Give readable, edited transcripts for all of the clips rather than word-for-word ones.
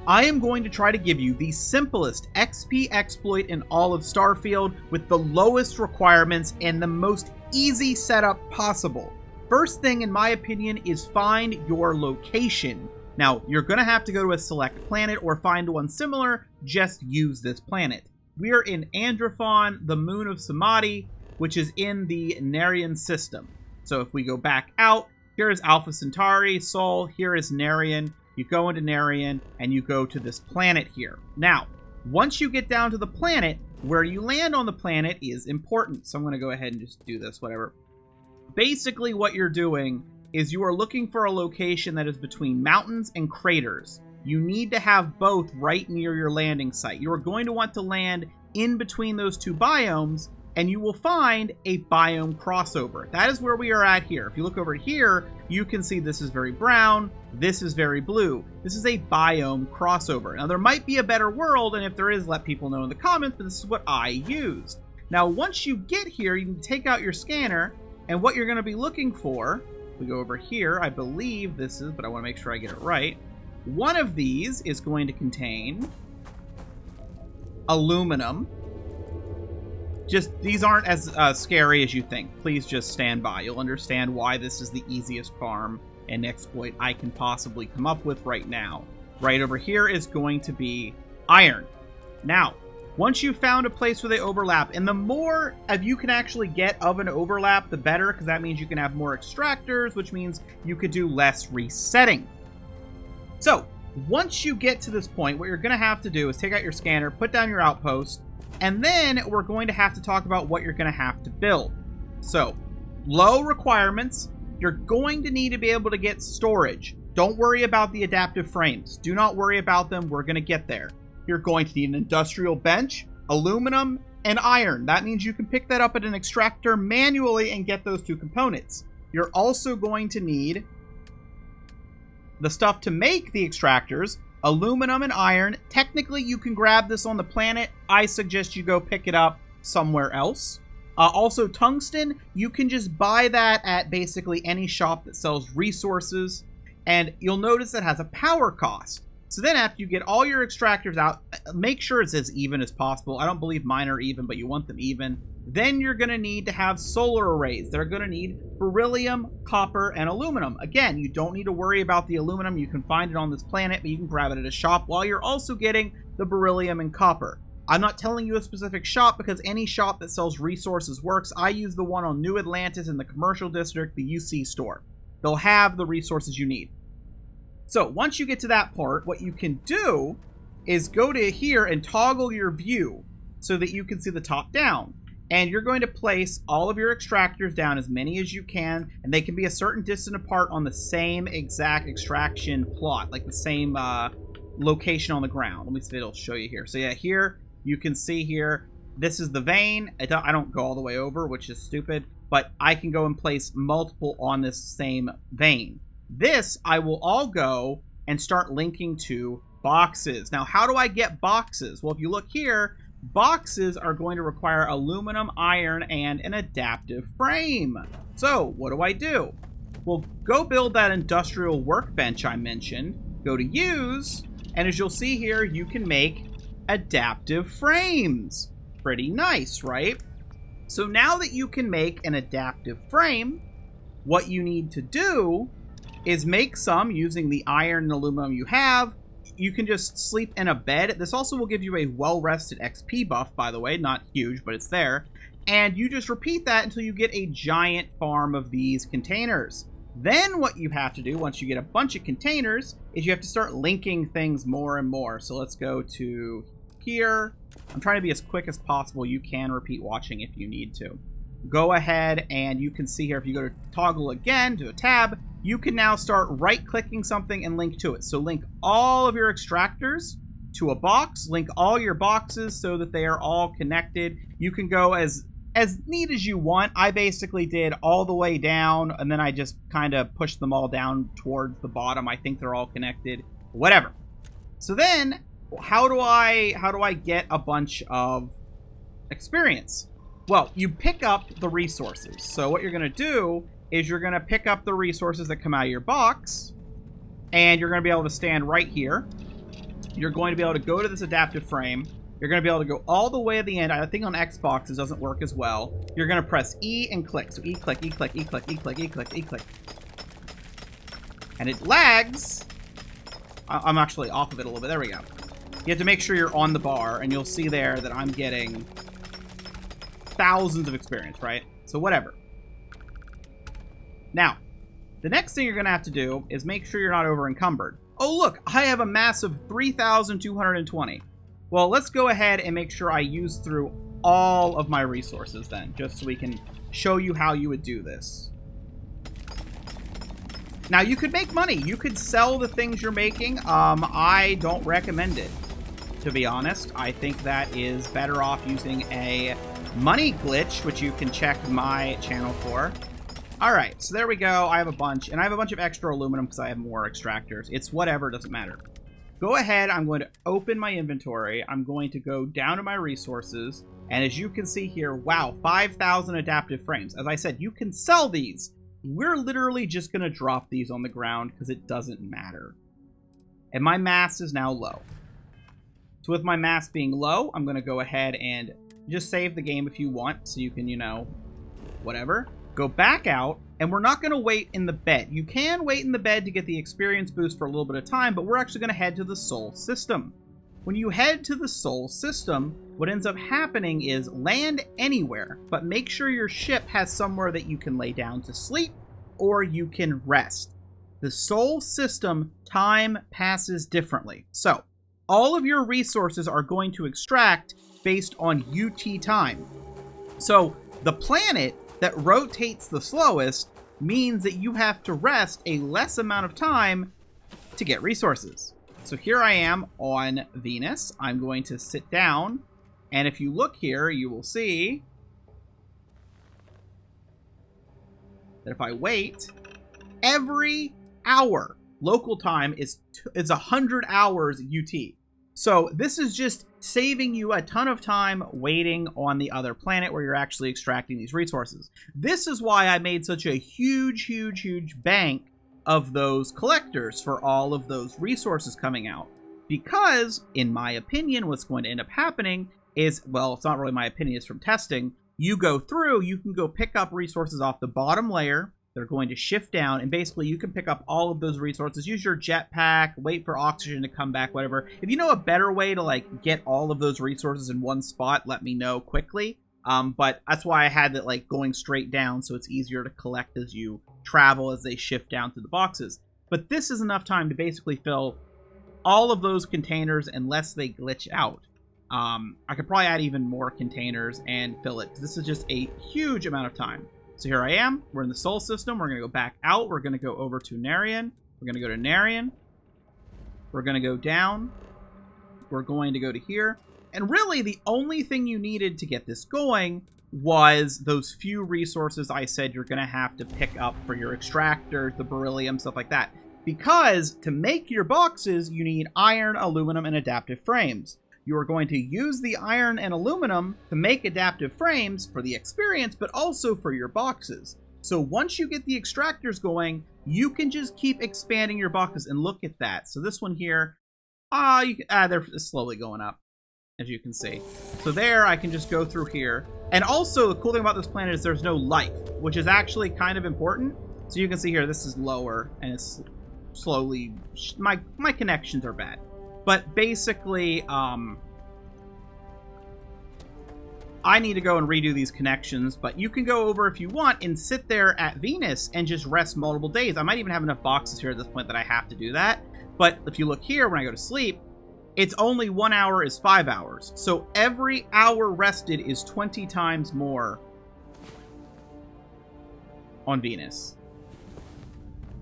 I am going to try to give you the simplest XP exploit in all of Starfield with the lowest requirements and the most easy setup possible. First thing, in my opinion, is find your location. Now, you're going to have to go to a select planet or find one similar, just use this planet. We are in Androphon, the moon of Samadhi, which is in the Narian system. So if we go back out, here is Alpha Centauri, Sol, here is Narian. You go into Narian, and you go to this planet here. Now, once you get down to the planet, where you land on the planet is important. So I'm going to go ahead and just do this, whatever. Basically, what you're doing is you are looking for a location that is between mountains and craters. You need to have both right near your landing site. You are going to want to land in between those two biomes, and you will find a biome crossover. That is where we are at here. If you look over here, you can see this is very brown, this is very blue. This is a biome crossover. Now, there might be a better world, and if there is, let people know in the comments, but this is what I used. Now, once you get here, you can take out your scanner, and what you're going to be looking for, we go over here, I believe this is, but I want to make sure I get it right. One of these is going to contain aluminum. Just, these aren't as scary as you think. Please just stand by. You'll understand why this is the easiest farm and exploit I can possibly come up with right now. Right over here is going to be iron. Now, once you've found a place where they overlap, and the more of you can actually get of an overlap, the better, because that means you can have more extractors, which means you could do less resetting. So, once you get to this point, what you're going to have to do is take out your scanner, put down your outpost, and then we're going to have to talk about what you're going to have to build. So, low requirements. You're going to need to be able to get storage. Don't worry about the adaptive frames. Do not worry about them. We're going to get there. You're going to need an industrial bench, aluminum, and iron. That means you can pick that up at an extractor manually and get those two components. You're also going to need the stuff to make the extractors, aluminum and iron. Technically, you can grab this on the planet. I suggest you go pick it up somewhere else. Also, tungsten, you can just buy that at basically any shop that sells resources, and you'll notice it has a power cost. So then after you get all your extractors out, make sure it's as even as possible. I don't believe mine are even, but you want them even. Then you're going to need to have solar arrays. They're going to need beryllium, copper, and aluminum. Again, you don't need to worry about the aluminum. You can find it on this planet, but you can grab it at a shop while you're also getting the beryllium and copper. I'm not telling you a specific shop because any shop that sells resources works. I use the one on New Atlantis in the commercial district, the UC store. They'll have the resources you need. So once you get to that part, what you can do is go to here and toggle your view so that you can see the top down. And you're going to place all of your extractors down, as many as you can, and they can be a certain distance apart on the same exact extraction plot, like the same location on the ground. Let me see if it'll show you here. So yeah, here you can see here, this is the vein. I don't go all the way over, which is stupid, but I can go and place multiple on this same vein. This, I will all go and start linking to boxes. Now, how do I get boxes? Well, if you look here, boxes are going to require aluminum, iron, and an adaptive frame. So, what do? Well, go build that industrial workbench I mentioned. Go to use, and as you'll see here, you can make adaptive frames. Pretty nice, right? So now that you can make an adaptive frame, what you need to do is make some using the iron and aluminum you have. You can just sleep in a bed. This also will give you a well-rested XP buff, by the way. Not huge, but it's there. And you just repeat that until you get a giant farm of these containers. Then what you have to do, once you get a bunch of containers, is you have to start linking things more and more. So let's go to here. I'm trying to be as quick as possible. You can repeat watching if you need to. Go ahead and you can see here, if you go to toggle again, to a tab, you can now start right-clicking something and link to it. So link all of your extractors to a box, link all your boxes so that they are all connected. You can go as neat as you want. I basically did all the way down, and then I just kind of pushed them all down towards the bottom. I think they're all connected, whatever. So then, how do I get a bunch of experience? Well, you pick up the resources. So what you're going to do is you're going to pick up the resources that come out of your box, and you're going to be able to stand right here, you're going to be able to go to this adaptive frame. You're going to be able to go all the way to the end. I think on Xbox it doesn't work as well. You're going to press E and click. So E click, E click, E click, E click, E click, E click. And it lags. I'm actually off of it a little bit. There we go. You have to make sure you're on the bar, and you'll see there that I'm getting thousands of experience, right? So whatever. Now, the next thing you're going to have to do is make sure you're not over encumbered. Oh, look, I have a massive 3,220. Well, let's go ahead and make sure I use through all of my resources then, just so we can show you how you would do this. Now, you could make money. You could sell the things you're making. I don't recommend it, to be honest. I think that is better off using a money glitch, which you can check my channel for. All right, so there we go. I have a bunch, and I have a bunch of extra aluminum because I have more extractors. It's whatever, doesn't matter. Go ahead, I'm going to open my inventory. I'm going to go down to my resources, and as you can see here, wow, 5,000 adaptive frames. As I said, you can sell these. We're literally just going to drop these on the ground because it doesn't matter. And my mass is now low. So with my mass being low, I'm going to go ahead and just save the game if you want, so you can, you know, whatever. Go back out, and we're not going to wait in the bed. You can wait in the bed to get the experience boost for a little bit of time, but we're actually going to head to the Sol system. When you head to the Sol system, what ends up happening is land anywhere, but make sure your ship has somewhere that you can lay down to sleep or you can rest. The Sol system, time passes differently. So, all of your resources are going to extract based on UT time. So, the planet that rotates the slowest means that you have to rest a less amount of time to get resources. So here I am on Venus. I'm going to sit down, and if you look here, you will see that if I wait, every hour local time is 100 hours UT. So this is just saving you a ton of time waiting on the other planet where you're actually extracting these resources. This is why I made such a huge bank of those collectors for all of those resources coming out. Because, in my opinion, what's going to end up happening is, well, it's not really my opinion, it's from testing. You go through, you can go pick up resources off the bottom layer. They're going to shift down, and basically you can pick up all of those resources. Use your jetpack, wait for oxygen to come back, whatever. If you know a better way to like get all of those resources in one spot, let me know quickly. But that's why I had it like going straight down, so it's easier to collect as you travel as they shift down through the boxes. But this is enough time to basically fill all of those containers unless they glitch out. I could probably add even more containers and fill it. This is just a huge amount of time. So here I am. We're in the Sol system. We're going to go back out. We're going to go over to Narian. We're going to go to Narian. We're going to go down. We're going to go to here. And really, the only thing you needed to get this going was those few resources I said you're going to have to pick up for your extractors, the beryllium, stuff like that. Because to make your boxes, you need iron, aluminum, and adaptive frames. You are going to use the iron and aluminum to make adaptive frames for the experience, but also for your boxes. So once you get the extractors going, you can just keep expanding your boxes, and look at that. So this one here, they're slowly going up, as you can see. So there, I can just go through here. And also, the cool thing about this planet is there's no life, which is actually kind of important. So you can see here, this is lower, and it's slowly, my connections are bad. But basically, I need to go and redo these connections, but you can go over if you want and sit there at Venus and just rest multiple days. I might even have enough boxes here at this point that I have to do that. But if you look here, when I go to sleep, it's only 1 hour is 5 hours. So every hour rested is 20 times more on Venus.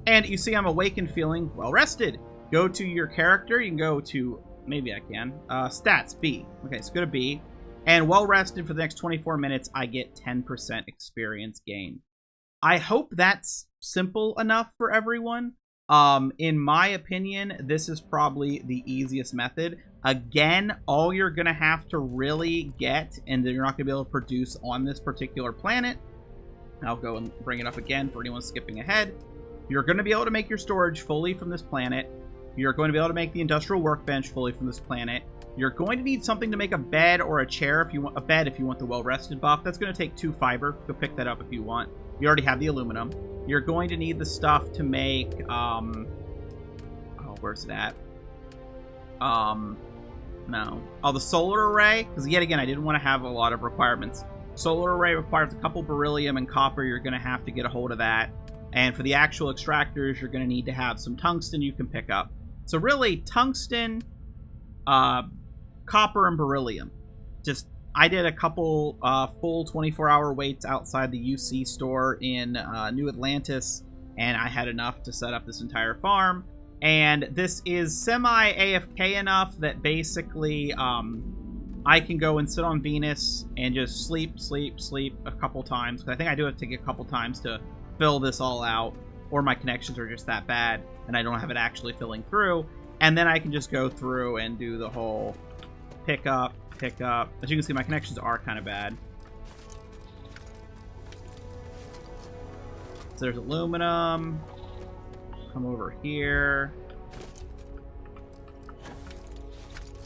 And you see I'm awake and feeling well rested. Go to your character. You can go to, maybe I can, stats, B. Okay, so go to B. And well rested for the next 24 minutes, I get 10% experience gain. I hope that's simple enough for everyone. In my opinion, this is probably the easiest method. Again, all you're going to have to really get, and you're not going to be able to produce on this particular planet. I'll go and bring it up again for anyone skipping ahead. You're going to be able to make your storage fully from this planet. You're going to be able to make the industrial workbench fully from this planet. You're going to need something to make a bed or a chair if you want a bed if you want the well-rested buff. That's going to take 2 fiber. Go pick that up if you want. You already have the aluminum. You're going to need the stuff to make oh, where's it at? No. Oh, the solar array, because yet again I didn't want to have a lot of requirements. Solar array requires a couple beryllium and copper. You're going to have to get a hold of that. And for the actual extractors, you're going to need to have some tungsten you can pick up. So really, tungsten, copper, and beryllium. Just, I did a couple full 24-hour waits outside the UC store in New Atlantis, and I had enough to set up this entire farm. And this is semi-AFK enough that basically I can go and sit on Venus and just sleep a couple times. Because I think I do have to take a couple times to fill this all out, or my connections are just that bad and I don't have it actually filling through. And then I can just go through and do the whole pick up. As you can see, my connections are kind of bad. So there's aluminum. Come over here.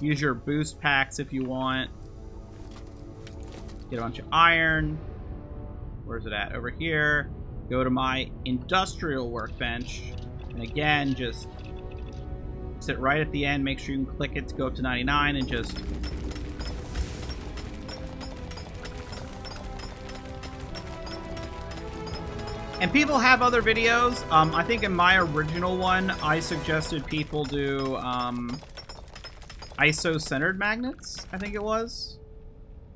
Use your boost packs if you want. Get a bunch of iron. Where's it at? Over here. Go to my industrial workbench. And again, just sit right at the end. Make sure you can click it to go up to 99 and just... And people have other videos. I think in my original one, I suggested people do ISO-centered magnets, I think it was.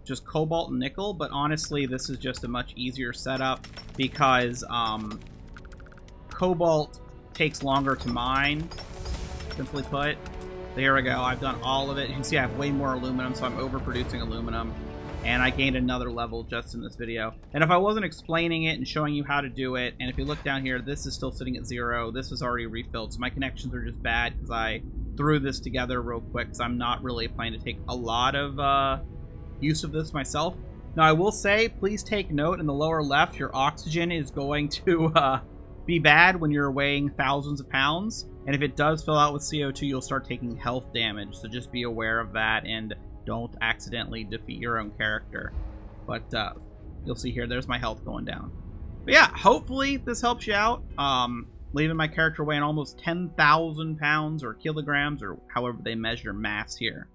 Just cobalt and nickel, but honestly, this is just a much easier setup because cobalt takes longer to mine, simply put. There we go, I've done all of it. You can see I have way more aluminum, so I'm overproducing aluminum. And I gained another level just in this video. And if I wasn't explaining it and showing you how to do it, and if you look down here, this is still sitting at 0. This is already refilled, so my connections are just bad because I threw this together real quick because I'm not really planning to take a lot of use of this myself. Now, I will say, please take note in the lower left, your oxygen is going to be bad when you're weighing thousands of pounds. And if it does fill out with CO2, you'll start taking health damage. So just be aware of that and don't accidentally defeat your own character. But you'll see here, there's my health going down. But yeah, hopefully this helps you out. Leaving my character weighing almost 10,000 pounds or kilograms or however they measure mass here.